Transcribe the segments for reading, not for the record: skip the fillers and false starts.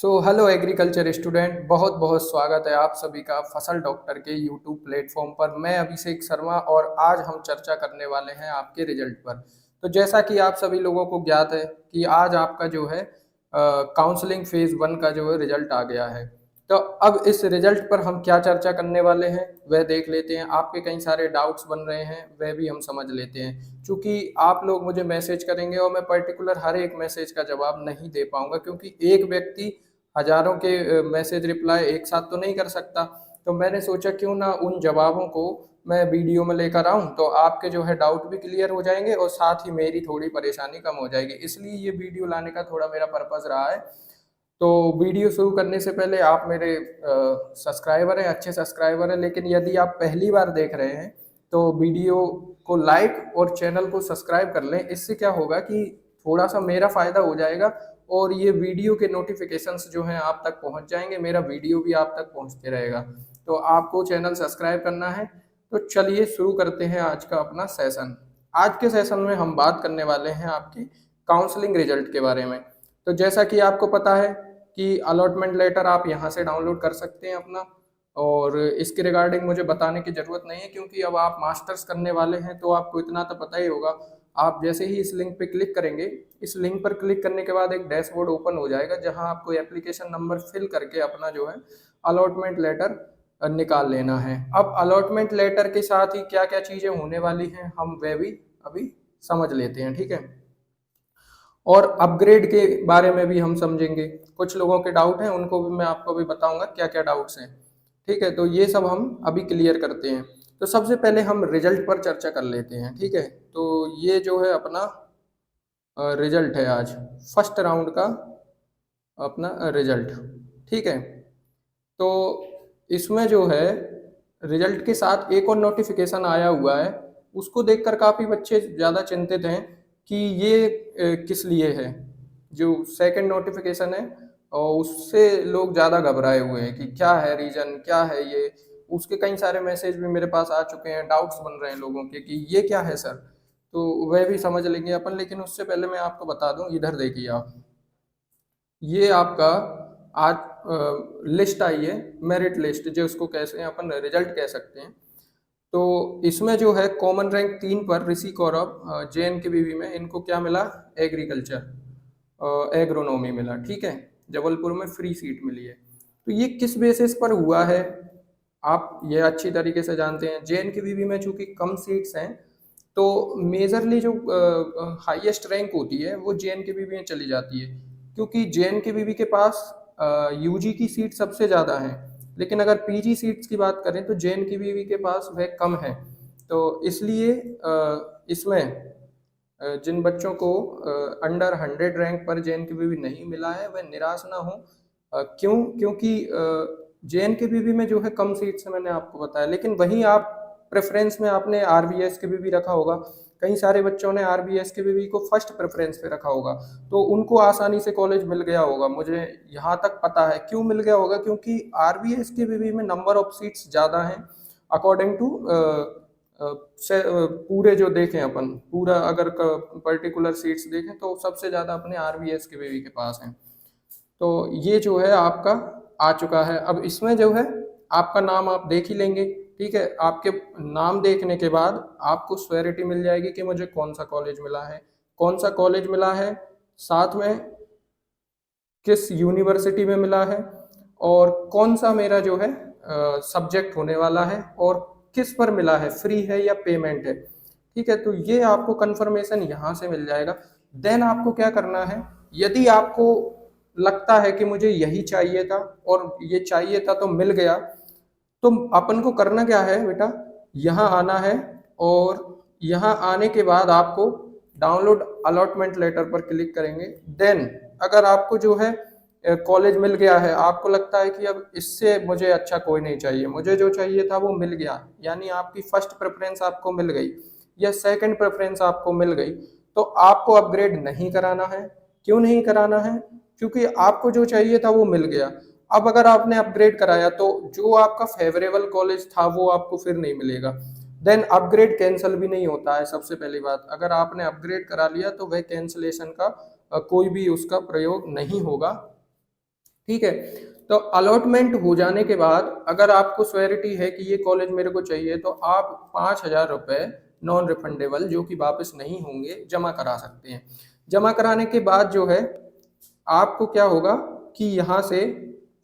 Hello agriculture student, बहुत बहुत स्वागत है आप सभी का फसल डॉक्टर के यूट्यूब प्लेटफॉर्म पर। मैं अभिषेक शर्मा और आज हम चर्चा करने वाले हैं आपके रिजल्ट पर। तो जैसा कि आप सभी लोगों को ज्ञात है कि आज आपका जो है काउंसलिंग फेज 1 का जो है रिजल्ट आ गया है। तो अब इस रिजल्ट पर हम क्या चर्चा करने वाले हैं वह देख लेते हैं। आपके कई सारे डाउट्स बन रहे हैं, वह भी हम समझ लेते हैं। क्योंकि आप लोग मुझे मैसेज करेंगे और मैं पर्टिकुलर हर एक मैसेज का जवाब नहीं दे पाऊंगा, क्योंकि एक व्यक्ति हजारों के मैसेज रिप्लाई एक साथ तो नहीं कर सकता। तो मैंने सोचा क्यों ना उन जवाबों को मैं वीडियो में लेकर आऊं, तो आपके जो है डाउट भी क्लियर हो जाएंगे और साथ ही मेरी थोड़ी परेशानी कम हो जाएगी। इसलिए ये वीडियो लाने का थोड़ा मेरा पर्पज़ रहा है। तो वीडियो शुरू करने से पहले आप मेरे सब्सक्राइबर हैं, अच्छे सब्सक्राइबर हैं, लेकिन यदि आप पहली बार देख रहे हैं तो वीडियो को लाइक और चैनल को सब्सक्राइब कर लें। इससे क्या होगा कि थोड़ा सा मेरा फ़ायदा हो जाएगा और ये वीडियो के नोटिफिकेशंस जो हैं आप तक पहुंच जाएंगे, मेरा वीडियो भी आप तक पहुंचते रहेगा। तो आपको चैनल सब्सक्राइब करना है। तो चलिए शुरू करते हैं आज का अपना सेशन। आज के सेशन में हम बात करने वाले हैं आपकी काउंसलिंग रिजल्ट के बारे में। तो जैसा कि आपको पता है कि अलॉटमेंट लेटर आप यहाँ से डाउनलोड कर सकते हैं अपना, और इसके रिगार्डिंग मुझे बताने की ज़रूरत नहीं है, क्योंकि अब आप मास्टर्स करने वाले हैं तो आपको इतना तो पता ही होगा। आप जैसे ही इस लिंक पे क्लिक करेंगे, इस लिंक पर क्लिक करने के बाद एक डैशबोर्ड ओपन हो जाएगा, जहां आपको एप्लीकेशन नंबर फिल करके अपना जो है अलॉटमेंट लेटर निकाल लेना है। अब अलॉटमेंट लेटर के साथ ही क्या क्या चीज़ें होने वाली हैं हम वह भी अभी समझ लेते हैं, ठीक है। और अपग्रेड के बारे में भी हम समझेंगे। कुछ लोगों के डाउट हैं, उनको भी मैं आपको भी बताऊंगा क्या क्या डाउट्स हैं, ठीक है। तो ये सब हम अभी क्लियर करते हैं। तो सबसे पहले हम रिजल्ट पर चर्चा कर लेते हैं, ठीक है। तो ये जो है अपना रिजल्ट है आज फर्स्ट राउंड का अपना रिजल्ट, ठीक है। तो इसमें जो है रिजल्ट के साथ एक और नोटिफिकेशन आया हुआ है। उसको देखकर काफ़ी बच्चे ज़्यादा चिंतित हैं कि ये किस लिए है। जो सेकंड नोटिफिकेशन है और उससे लोग ज़्यादा घबराए हुए हैं कि क्या है रीज़न, क्या है ये। उसके कई सारे मैसेज भी मेरे पास आ चुके हैं, डाउट्स बन रहे हैं लोगों के कि ये क्या है सर। तो वह भी समझ लेंगे अपन, लेकिन उससे पहले मैं आपको बता दूं, इधर देखिए आप, ये आपका आज लिस्ट आई है, मेरिट लिस्ट जो उसको कैसे हैं अपन रिजल्ट कह सकते हैं। तो इसमें जो है कॉमन रैंक 3 पर ऋषि कौरव JNKVB में, इनको क्या मिला, एग्रीकल्चर एग्रोनॉमी मिला, ठीक है। जबलपुर में फ्री सीट मिली है। तो ये किस बेसिस पर हुआ है आप ये अच्छी तरीके से जानते हैं। JNKVB में चूंकि कम सीट्स हैं, तो मेजरली जो हाईएस्ट रैंक होती है वो JNKVB में चली जाती है, क्योंकि JNKVB के पास यूजी की सीट सबसे ज़्यादा है। लेकिन अगर पीजी सीट्स की बात करें तो JNKVB के पास वह कम है। तो इसलिए इसमें जिन बच्चों को अंडर 100 रैंक पर JNKVB नहीं मिला है वह निराश ना हो। क्यों, क्योंकि JNKVB में जो है कम सीट्स है, मैंने आपको बताया। लेकिन वहीं आप प्रेफरेंस में आपने RBS के भी रखा होगा, कई सारे बच्चों ने RBS के भी को फर्स्ट प्रेफरेंस पे रखा होगा, तो उनको आसानी से कॉलेज मिल गया होगा। मुझे यहाँ तक पता है क्यों मिल गया होगा, क्योंकि RBS के भी में नंबर ऑफ सीट्स ज़्यादा हैं अकॉर्डिंग टू पूरे जो देखें अपन, पूरा अगर पर्टिकुलर सीट्स देखें तो सबसे ज़्यादा अपने RBS के के पास हैं। तो ये जो है आपका आ चुका है। अब इसमें जो है आपका नाम आप देख ही लेंगे, ठीक है। आपके नाम देखने के बाद आपको श्योरिटी मिल जाएगी कि मुझे कौन सा कॉलेज मिला है, कौन सा कॉलेज मिला है, साथ में किस यूनिवर्सिटी में मिला है, और कौन सा मेरा जो है सब्जेक्ट होने वाला है, और किस पर मिला है, फ्री है या पेमेंट है, ठीक है। तो ये आपको कंफर्मेशन यहाँ से मिल जाएगा। देन आपको क्या करना है, यदि आपको लगता है कि मुझे यही चाहिए था और ये चाहिए था तो मिल गया, तो अपन को करना क्या है बेटा, यहाँ आना है और यहाँ आने के बाद आपको डाउनलोड अलॉटमेंट लेटर पर क्लिक करेंगे। देन अगर आपको जो है कॉलेज मिल गया है, आपको लगता है कि अब इससे मुझे अच्छा कोई नहीं चाहिए, मुझे जो चाहिए था वो मिल गया, यानी आपकी फर्स्ट प्रेफरेंस आपको मिल गई या सेकंड प्रेफरेंस आपको मिल गई, तो आपको अपग्रेड नहीं कराना है। क्यों नहीं कराना है, क्योंकि आपको जो चाहिए था वो मिल गया। अब अगर आपने अपग्रेड कराया तो जो आपका फेवरेबल कॉलेज था वो आपको फिर नहीं मिलेगा। देन अपग्रेड कैंसिल भी नहीं होता है। सबसे पहली बात, अगर आपने अपग्रेड करा लिया तो वह कैंसिलेशन का कोई भी उसका प्रयोग नहीं होगा। ठीक है। तो अलॉटमेंट हो जाने के बाद अगर आपको श्योरिटी है कि ये कॉलेज मेरे को चाहिए, तो आप 5,000 रुपये नॉन रिफंडेबल, जो कि वापस नहीं होंगे, जमा करा सकते हैं। जमा कराने के बाद जो है आपको क्या होगा कि यहाँ से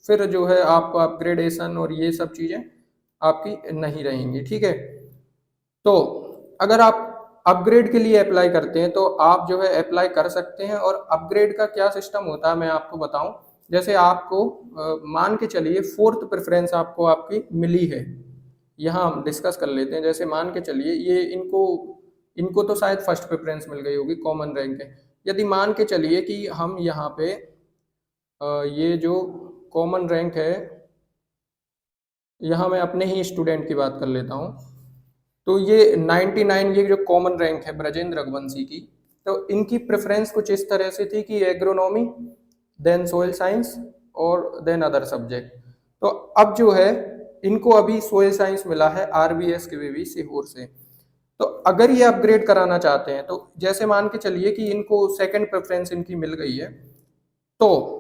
फिर जो है आपको अपग्रेडेशन और ये सब चीज़ें आपकी नहीं रहेंगी। ठीक है। तो अगर आप अपग्रेड के लिए अप्लाई करते हैं तो आप जो है अप्लाई कर सकते हैं। और अपग्रेड का क्या सिस्टम होता है मैं आपको बताऊं। जैसे आपको मान के चलिए फोर्थ प्रेफरेंस आपको आपकी मिली है, यहाँ हम डिस्कस कर लेते हैं। जैसे मान के चलिए ये इनको इनको तो शायद फर्स्ट प्रेफरेंस मिल गई होगी, कॉमन रैंक है। यदि मान के चलिए कि हम यहाँ पे ये जो कॉमन रैंक है, यहाँ मैं अपने ही स्टूडेंट की बात कर लेता हूँ। तो ये 99, ये जो कॉमन रैंक है ब्रजेंद्र रघुवंशी की, तो इनकी प्रेफरेंस कुछ इस तरह से थी कि एग्रोनॉमी, देन सोयल साइंस और देन अदर सब्जेक्ट। तो अब जो है इनको अभी सोयल साइंस मिला है आरबीएस के वीवी सीहोर से। तो अगर ये अपग्रेड कराना चाहते हैं तो जैसे मान के चलिए कि इनको सेकंड प्रेफरेंस इनकी मिल गई है, तो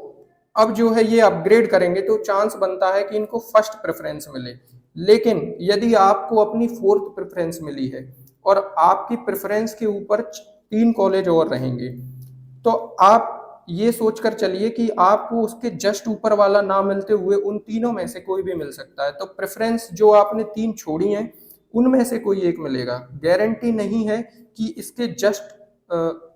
अब जो है ये अपग्रेड करेंगे तो चांस बनता है कि इनको फर्स्ट प्रेफरेंस मिले। लेकिन यदि आपको अपनी फोर्थ प्रेफरेंस मिली है और आपकी प्रेफरेंस के ऊपर 3 कॉलेज और रहेंगे, तो आप ये सोचकर चलिए कि आपको उसके जस्ट ऊपर वाला ना मिलते हुए उन तीनों में से कोई भी मिल सकता है। तो प्रेफरेंस जो आपने 3 छोड़ी हैं उनमें से कोई एक मिलेगा। गारंटी नहीं है कि इसके जस्ट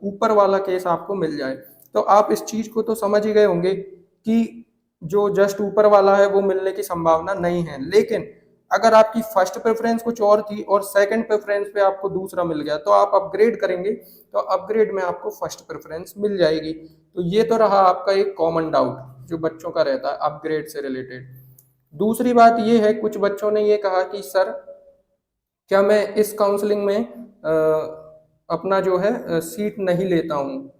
ऊपर वाला केस आपको मिल जाए। तो आप इस चीज को तो समझ ही गए होंगे कि जो जस्ट ऊपर वाला है वो मिलने की संभावना नहीं है। लेकिन अगर आपकी फर्स्ट प्रेफरेंस कुछ और थी और सेकंड प्रेफरेंस पे आपको दूसरा मिल गया, तो आप अपग्रेड करेंगे तो अपग्रेड में आपको फर्स्ट प्रेफरेंस मिल जाएगी। तो ये तो रहा आपका एक कॉमन डाउट जो बच्चों का रहता है अपग्रेड से रिलेटेड। दूसरी बात ये है, कुछ बच्चों ने ये कहा कि सर क्या मैं इस काउंसलिंग में अपना जो है सीट नहीं लेता हूँ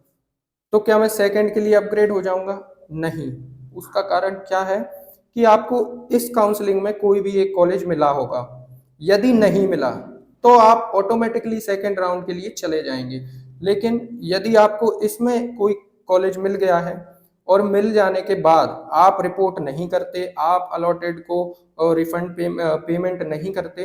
तो क्या मैं सेकंड के लिए अपग्रेड हो जाऊंगा? नहीं। उसका कारण क्या है कि आपको इस काउंसलिंग में कोई भी एक कॉलेज मिला होगा। यदि नहीं मिला तो आप ऑटोमेटिकली सेकंड राउंड के लिए चले जाएंगे। लेकिन यदि आपको इसमें कोई कॉलेज मिल गया है और मिल जाने के बाद आप रिपोर्ट नहीं करते, आप अलॉटेड को रिफंड पेमेंट नहीं करते,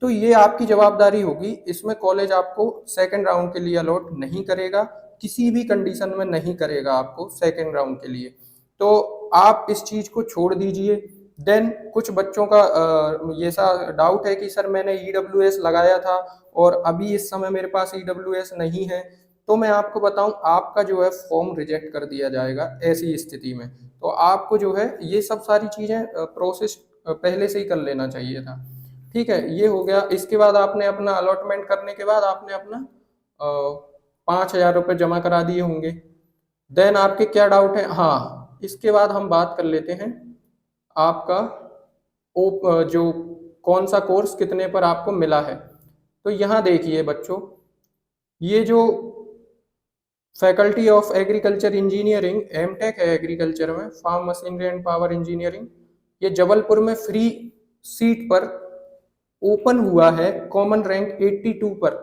तो ये आपकी जवाबदारी होगी। इसमें कॉलेज आपको सेकंड राउंड के लिए अलॉट नहीं करेगा, किसी भी कंडीशन में नहीं करेगा आपको सेकंड राउंड के लिए। तो आप इस चीज को छोड़ दीजिए। देन कुछ बच्चों का ये सा डाउट है कि सर मैंने ईडब्ल्यूएस लगाया था और अभी इस समय मेरे पास ईडब्ल्यूएस नहीं है, तो मैं आपको बताऊं आपका जो है फॉर्म रिजेक्ट कर दिया जाएगा ऐसी स्थिति में। तो आपको जो है ये सब सारी चीजें प्रोसेस पहले से ही कर लेना चाहिए था। ठीक है, ये हो गया। इसके बाद आपने अपना अलॉटमेंट करने के बाद आपने अपना 5,000 रुपये जमा करा दिए होंगे। देन आपके क्या डाउट है? हाँ, इसके बाद हम बात कर लेते हैं आपका जो कौन सा कोर्स कितने पर आपको मिला है। तो यहाँ देखिए बच्चों, ये जो faculty of agriculture engineering MTech है एग्रीकल्चर में, farm machinery and power engineering, ये जबलपुर में फ्री सीट पर ओपन हुआ है कॉमन रैंक 82 पर।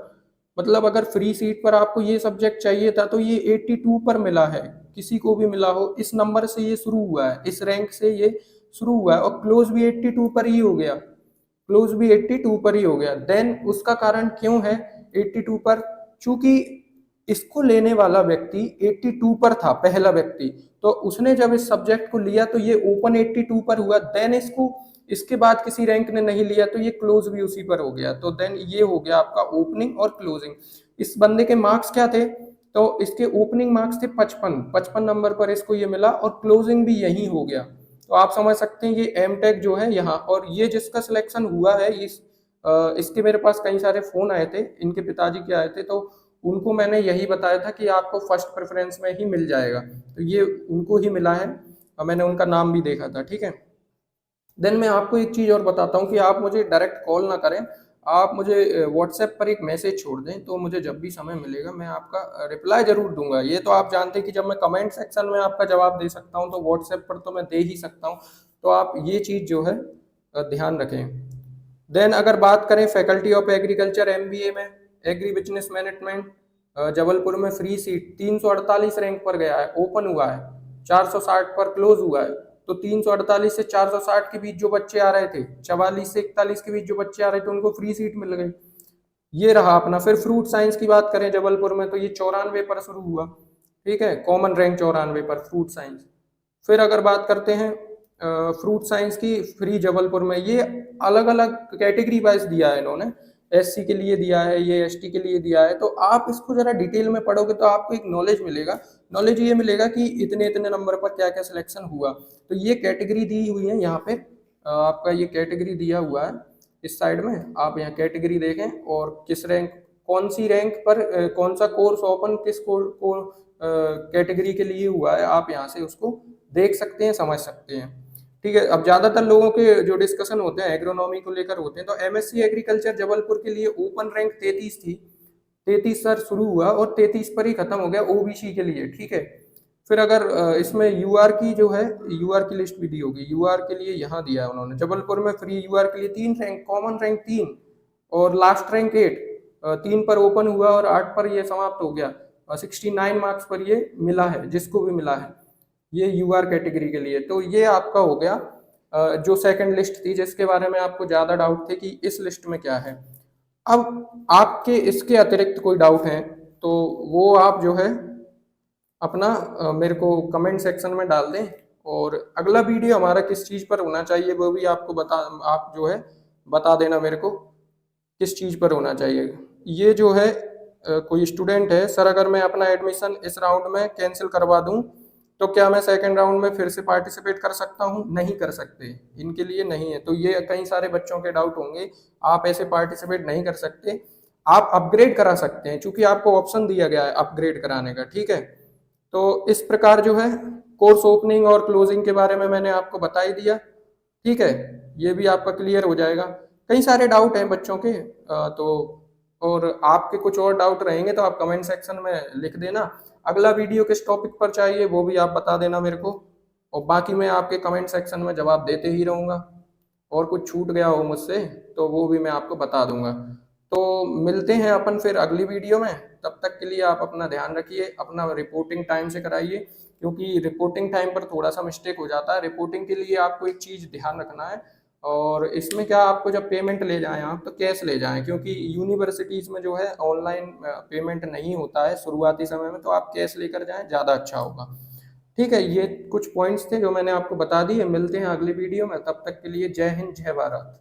मतलब अगर फ्री सीट पर आपको ये सब्जेक्ट चाहिए था तो ये 82 पर मिला है। किसी को भी मिला हो, इस नंबर से ये शुरू हुआ है, इस रैंक से ये शुरू हुआ है और क्लोज भी 82 पर ही हो गया। क्लोज भी 82 पर ही हो गया। देन उसका कारण क्यों है 82 पर? चूंकि इसको लेने वाला व्यक्ति 82 पर था, पहला व्यक्ति, तो उसने जब इस सब्जेक्ट को लिया तो ये ओपन 82 पर हुआ। देन इसको इसके बाद किसी रैंक ने नहीं लिया तो ये क्लोज भी उसी पर हो गया। तो देन ये हो गया आपका ओपनिंग और क्लोजिंग। इस बंदे के मार्क्स क्या थे? तो इसके ओपनिंग मार्क्स थे 55 नंबर पर इसको ये मिला और क्लोजिंग भी यही हो गया। तो आप समझ सकते हैं ये एम टेक जो है यहाँ, और ये जिसका सिलेक्शन हुआ है इसके मेरे पास कई सारे फोन आए थे, इनके पिताजी के आए थे, तो उनको मैंने यही बताया था कि आपको फर्स्ट प्रेफरेंस में ही मिल जाएगा। तो ये उनको ही मिला है और मैंने उनका नाम भी देखा था। ठीक है। देन मैं आपको एक चीज़ और बताता हूँ कि आप मुझे डायरेक्ट कॉल ना करें, आप मुझे व्हाट्सएप पर एक मैसेज छोड़ दें, तो मुझे जब भी समय मिलेगा मैं आपका रिप्लाई जरूर दूंगा। ये तो आप जानते हैं कि जब मैं कमेंट सेक्शन में आपका जवाब दे सकता हूँ तो व्हाट्सएप पर तो मैं दे ही सकता हूँ। तो आप ये चीज़ जो है ध्यान रखें। देन अगर बात करें फैकल्टी ऑफ एग्रीकल्चर एमबीए में एग्री बिजनेस मैनेजमेंट, जबलपुर में फ्री सीट 348 रैंक पर गया है, ओपन हुआ है, 460 पर क्लोज हुआ है। तो 348 से 460 के बीच जो बच्चे आ रहे थे, 44 से 41 के बीच जो बच्चे आ रहे थे, उनको फ्री सीट मिल गई। ये रहा अपना। फिर फ्रूट साइंस की बात करें जबलपुर में, तो ये 94 पर शुरू हुआ, ठीक है, कॉमन रैंक 94 पर फ्रूट साइंस। फिर अगर बात करते हैं फ्रूट साइंस की, फ्री जबलपुर में, ये अलग अलग कैटेगरी वाइज दिया है इन्होंने, एससी के लिए दिया है, ये एसटी के लिए दिया है। तो आप इसको जरा डिटेल में पढ़ोगे तो आपको एक नॉलेज मिलेगा। नॉलेज ये मिलेगा कि इतने इतने नंबर पर क्या क्या सिलेक्शन हुआ। तो ये कैटेगरी दी हुई है यहाँ पे, आपका ये कैटेगरी दिया हुआ है इस साइड में। आप यहाँ कैटेगरी देखें और किस रैंक, कौन सी रैंक पर कौन सा कोर्स ओपन किस कैटेगरी के लिए हुआ है, आप यहाँ से उसको देख सकते हैं, समझ सकते हैं। ठीक है, अब ज्यादातर लोगों के जो डिस्कशन होते हैं एग्रोनॉमी को लेकर होते हैं। तो एमएससी एग्रीकल्चर जबलपुर के लिए ओपन रैंक 33 थी, 33 सर शुरू हुआ और 33 पर ही खत्म हो गया ओबीसी के लिए, ठीक है। फिर अगर इसमें यूआर की जो है, यूआर की लिस्ट भी दी होगी, यूआर के लिए यहाँ दिया है उन्होंने जबलपुर में फ्री यूआर के लिए 3 रैंक, कॉमन रैंक 3 और लास्ट रैंक 8, 3 पर ओपन हुआ और 8 पर ये समाप्त हो गया। 69 मार्क्स पर ये मिला है, जिसको भी मिला है, ये यूआर कैटेगरी के लिए। तो ये आपका हो गया जो सेकंड लिस्ट थी, जिसके बारे में आपको ज्यादा डाउट थे कि इस लिस्ट में क्या है। अब आपके इसके अतिरिक्त कोई डाउट है तो वो आप जो है अपना मेरे को कमेंट सेक्शन में डाल दें। और अगला वीडियो हमारा किस चीज़ पर होना चाहिए वो भी आपको आप जो है बता देना मेरे को किस चीज़ पर होना चाहिए। ये जो है कोई स्टूडेंट है, सर अगर मैं अपना एडमिशन इस राउंड में कैंसिल करवा दूं तो क्या मैं सेकंड राउंड में फिर से पार्टिसिपेट कर सकता हूं? नहीं कर सकते, इनके लिए नहीं है। तो ये कई सारे बच्चों के डाउट होंगे, आप ऐसे पार्टिसिपेट नहीं कर सकते। आप अपग्रेड करा सकते हैं, क्योंकि आपको ऑप्शन दिया गया है अपग्रेड कराने का, ठीक है। तो इस प्रकार जो है कोर्स ओपनिंग और क्लोजिंग के बारे में मैंने आपको बता ही दिया, ठीक है। ये भी आपका क्लियर हो जाएगा। कई सारे डाउट हैं बच्चों के, तो और आपके कुछ और डाउट रहेंगे तो आप कमेंट सेक्शन में लिख देना। अगला वीडियो किस टॉपिक पर चाहिए वो भी आप बता देना मेरे को, और बाकी मैं आपके कमेंट सेक्शन में जवाब देते ही रहूँगा। और कुछ छूट गया हो मुझसे तो वो भी मैं आपको बता दूंगा। तो मिलते हैं अपन फिर अगली वीडियो में। तब तक के लिए आप अपना ध्यान रखिए, अपना रिपोर्टिंग टाइम से कराइए, क्योंकि रिपोर्टिंग टाइम पर थोड़ा सा मिस्टेक हो जाता है। रिपोर्टिंग के लिए आपको एक चीज़ ध्यान रखना है, और इसमें क्या, आपको जब पेमेंट ले जाएं आप तो कैश ले जाएं, क्योंकि यूनिवर्सिटीज़ में जो है ऑनलाइन पेमेंट नहीं होता है शुरुआती समय में। तो आप कैश लेकर जाएं, ज़्यादा अच्छा होगा, ठीक है। ये कुछ पॉइंट्स थे जो मैंने आपको बता दिए। मिलते हैं अगली वीडियो में, तब तक के लिए जय हिंद, जय भारत।